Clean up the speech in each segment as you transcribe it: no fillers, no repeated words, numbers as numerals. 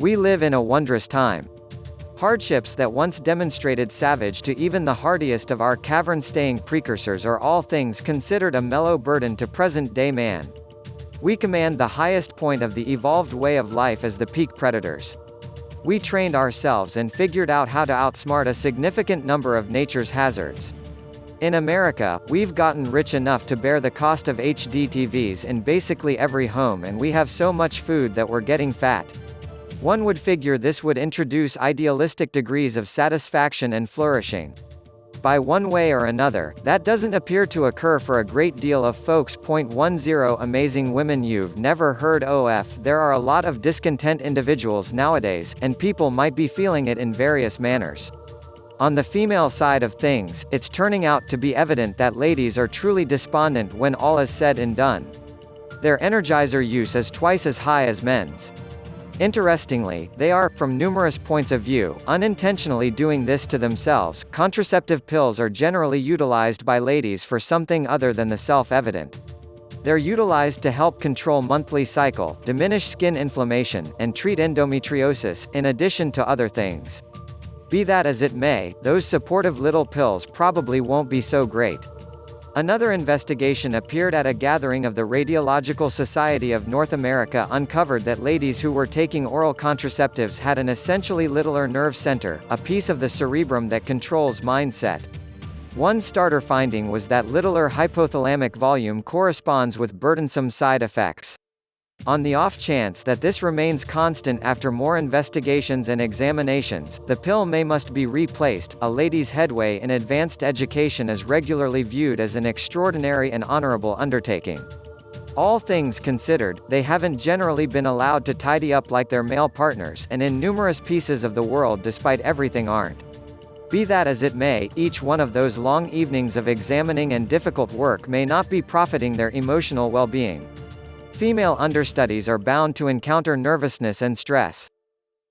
We live in a wondrous time. Hardships that once demonstrated savage to even the hardiest of our cavern-staying precursors are all things considered a mellow burden to present-day man. We command the highest point of the evolved way of life as the peak predators. We trained ourselves and figured out how to outsmart a significant number of nature's hazards. In America, we've gotten rich enough to bear the cost of HD TVs in basically every home, and we have so much food that we're getting fat. One would figure this would introduce idealistic degrees of satisfaction and flourishing. By one way or another, that doesn't appear to occur for a great deal of folks. 10 Amazing women you've never heard of. There are a lot of discontent individuals nowadays, and people might be feeling it in various manners. On the female side of things, it's turning out to be evident that ladies are truly despondent when all is said and done. Their energizer use is twice as high as men's. Interestingly, they are, from numerous points of view, unintentionally doing this to themselves. Contraceptive pills are generally utilized by ladies for something other than the self-evident. They're utilized to help control monthly cycle, diminish skin inflammation, and treat endometriosis, in addition to other things. Be that as it may, those supportive little pills probably won't be so great. Another investigation appeared at a gathering of the Radiological Society of North America uncovered that ladies who were taking oral contraceptives had an essentially littler nerve center, a piece of the cerebrum that controls mindset. One starter finding was that littler hypothalamic volume corresponds with burdensome side effects. On the off chance that this remains constant after more investigations and examinations, the pill must be replaced. A lady's headway in advanced education is regularly viewed as an extraordinary and honorable undertaking. All things considered, they haven't generally been allowed to tidy up like their male partners, and in numerous pieces of the world despite everything aren't. Be that as it may, each one of those long evenings of examining and difficult work may not be profiting their emotional well-being. Female understudies are bound to encounter nervousness and stress.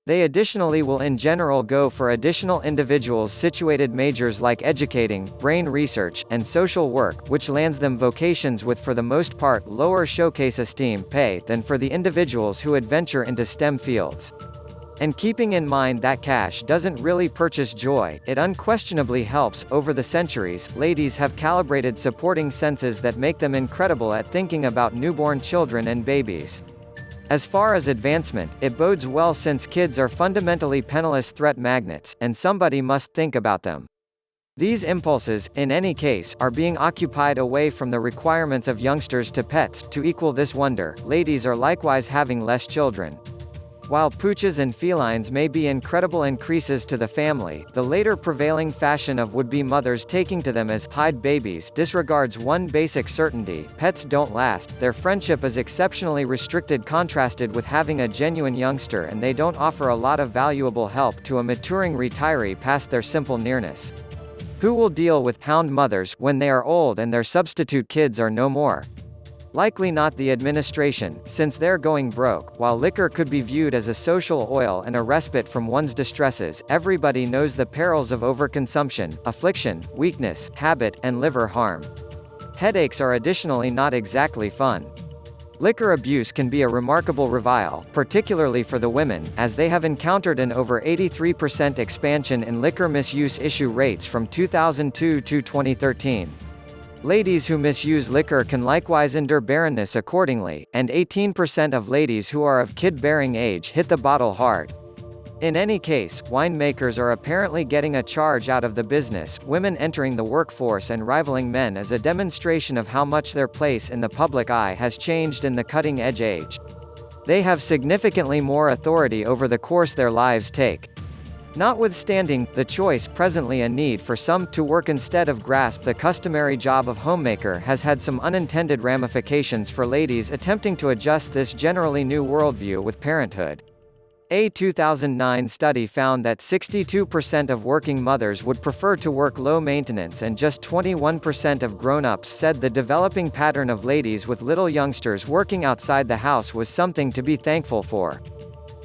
They additionally will in general go for additional individuals situated majors like educating, brain research, and social work, which lands them vocations with for the most part lower showcase esteem pay than for the individuals who adventure into STEM fields. And keeping in mind that cash doesn't really purchase joy, it unquestionably helps. Over the centuries, ladies have calibrated supporting senses that make them incredible at thinking about newborn children and babies. As far as advancement, it bodes well since kids are fundamentally penniless threat magnets, and somebody must think about them. These impulses, in any case, are being occupied away from the requirements of youngsters to pets. To equal this wonder, ladies are likewise having less children. While pooches and felines may be incredible increases to the family, the later prevailing fashion of would-be mothers taking to them as hide babies disregards one basic certainty: pets don't last. Their friendship is exceptionally restricted contrasted with having a genuine youngster, and they don't offer a lot of valuable help to a maturing retiree past their simple nearness. Who will deal with hound mothers when they are old and their substitute kids are no more? Likely not the administration, since they're going broke. While liquor could be viewed as a social oil and a respite from one's distresses, everybody knows the perils of overconsumption, affliction, weakness, habit, and liver harm. Headaches are additionally not exactly fun. Liquor abuse can be a remarkable revile, particularly for the women, as they have encountered an over 83% expansion in liquor misuse issue rates from 2002 to 2013. Ladies who misuse liquor can likewise endure barrenness accordingly, and 18% of ladies who are of kid-bearing age hit the bottle hard. In any case, winemakers are apparently getting a charge out of the business, women entering the workforce and rivaling men as a demonstration of how much their place in the public eye has changed in the cutting-edge age. They have significantly more authority over the course their lives take. Notwithstanding the choice, presently a need for some to work instead of grasp the customary job of homemaker has had some unintended ramifications for ladies attempting to adjust this generally new worldview with parenthood. A 2009 study found that 62% of working mothers would prefer to work low maintenance, and just 21% of grown-ups said the developing pattern of ladies with little youngsters working outside the house was something to be thankful for.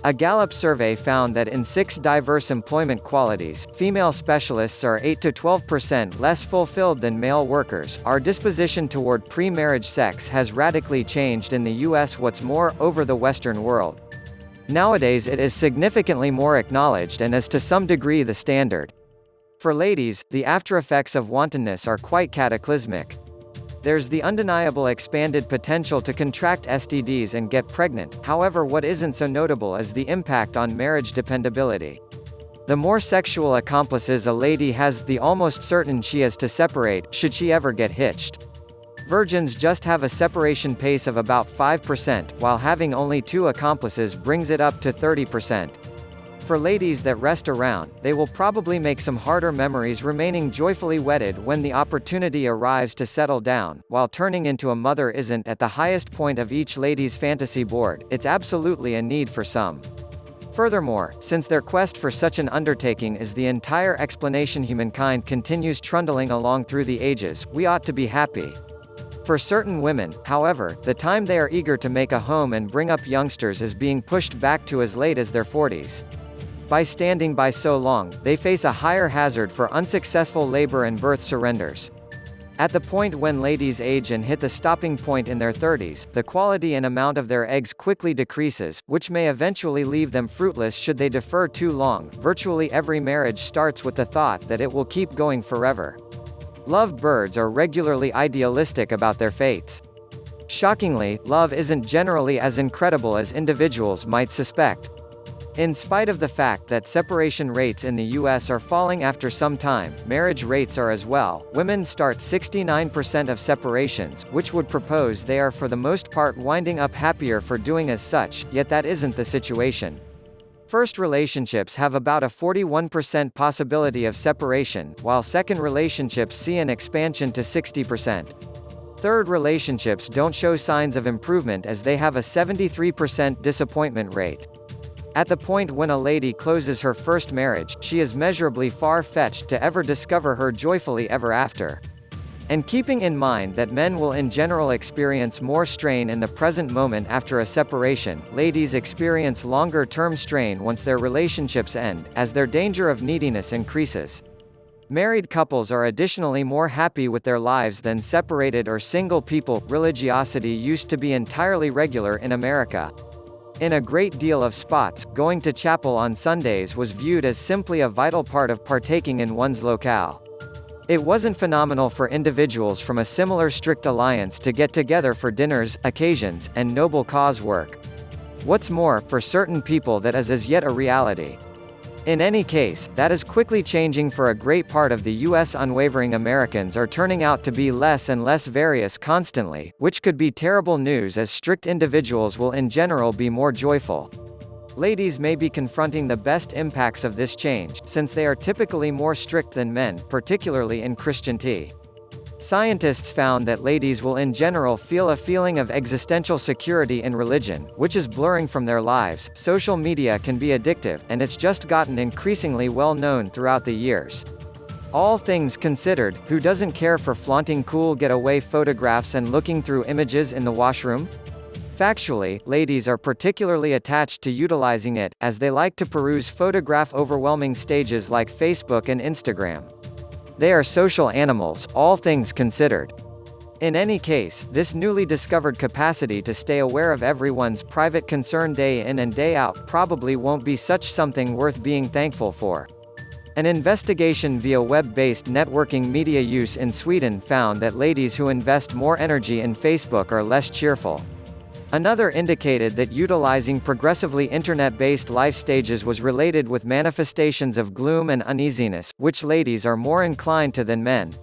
A Gallup survey found that in 6 diverse employment qualities, female specialists are 8 to 12% less fulfilled than male workers. Our disposition toward pre-marriage sex has radically changed in the U.S. What's more, over the Western world. Nowadays it is significantly more acknowledged and is to some degree the standard. For ladies, the after-effects of wantonness are quite cataclysmic. There's the undeniable expanded potential to contract STDs and get pregnant, however what isn't so notable is the impact on marriage dependability. The more sexual accomplices a lady has, the almost certain she is to separate, should she ever get hitched. Virgins just have a separation pace of about 5%, while having only 2 accomplices brings it up to 30%. For ladies that rest around, they will probably make some harder memories remaining joyfully wedded when the opportunity arrives to settle down. While turning into a mother isn't at the highest point of each lady's fantasy board, it's absolutely a need for some. Furthermore, since their quest for such an undertaking is the entire explanation humankind continues trundling along through the ages, we ought to be happy. For certain women, however, the time they are eager to make a home and bring up youngsters is being pushed back to as late as their 40s. By standing by so long, they face a higher hazard for unsuccessful labor and birth surrenders. At the point when ladies age and hit the stopping point in their 30s, the quality and amount of their eggs quickly decreases, which may eventually leave them fruitless should they defer too long. Virtually every marriage starts with the thought that it will keep going forever. Love birds are regularly idealistic about their fates. Shockingly, love isn't generally as incredible as individuals might suspect. In spite of the fact that separation rates in the US are falling after some time, marriage rates are as well. Women start 69% of separations, which would propose they are for the most part winding up happier for doing as such, yet that isn't the situation. First relationships have about a 41% possibility of separation, while second relationships see an expansion to 60%. Third relationships don't show signs of improvement as they have a 73% disappointment rate. At the point when a lady closes her first marriage, she is measurably far-fetched to ever discover her joyfully ever after. And keeping in mind that men will in general experience more strain in the present moment after a separation, ladies experience longer-term strain once their relationships end, as their danger of neediness increases. Married couples are additionally more happy with their lives than separated or single people. Religiosity used to be entirely regular in America. In a great deal of spots, going to chapel on Sundays was viewed as simply a vital part of partaking in one's locale. It wasn't phenomenal for individuals from a similar strict alliance to get together for dinners, occasions, and noble cause work. What's more, for certain people that is as yet a reality. In any case, that is quickly changing for a great part of the US. Unwavering Americans are turning out to be less and less various constantly, which could be terrible news as strict individuals will in general be more joyful. Ladies may be confronting the best impacts of this change, since they are typically more strict than men, particularly in Christianity. Scientists found that ladies will in general feel a feeling of existential security in religion, which is blurring from their lives. Social media can be addictive, and it's just gotten increasingly well known throughout the years. All things considered, who doesn't care for flaunting cool getaway photographs and looking through images in the washroom? Factually, ladies are particularly attached to utilizing it, as they like to peruse photograph-overwhelming stages like Facebook and Instagram. They are social animals, all things considered. In any case, this newly discovered capacity to stay aware of everyone's private concern day in and day out probably won't be such something worth being thankful for. An investigation via web-based networking media use in Sweden found that ladies who invest more energy in Facebook are less cheerful. Another indicated that utilizing progressively internet-based life stages was related with manifestations of gloom and uneasiness, which ladies are more inclined to than men.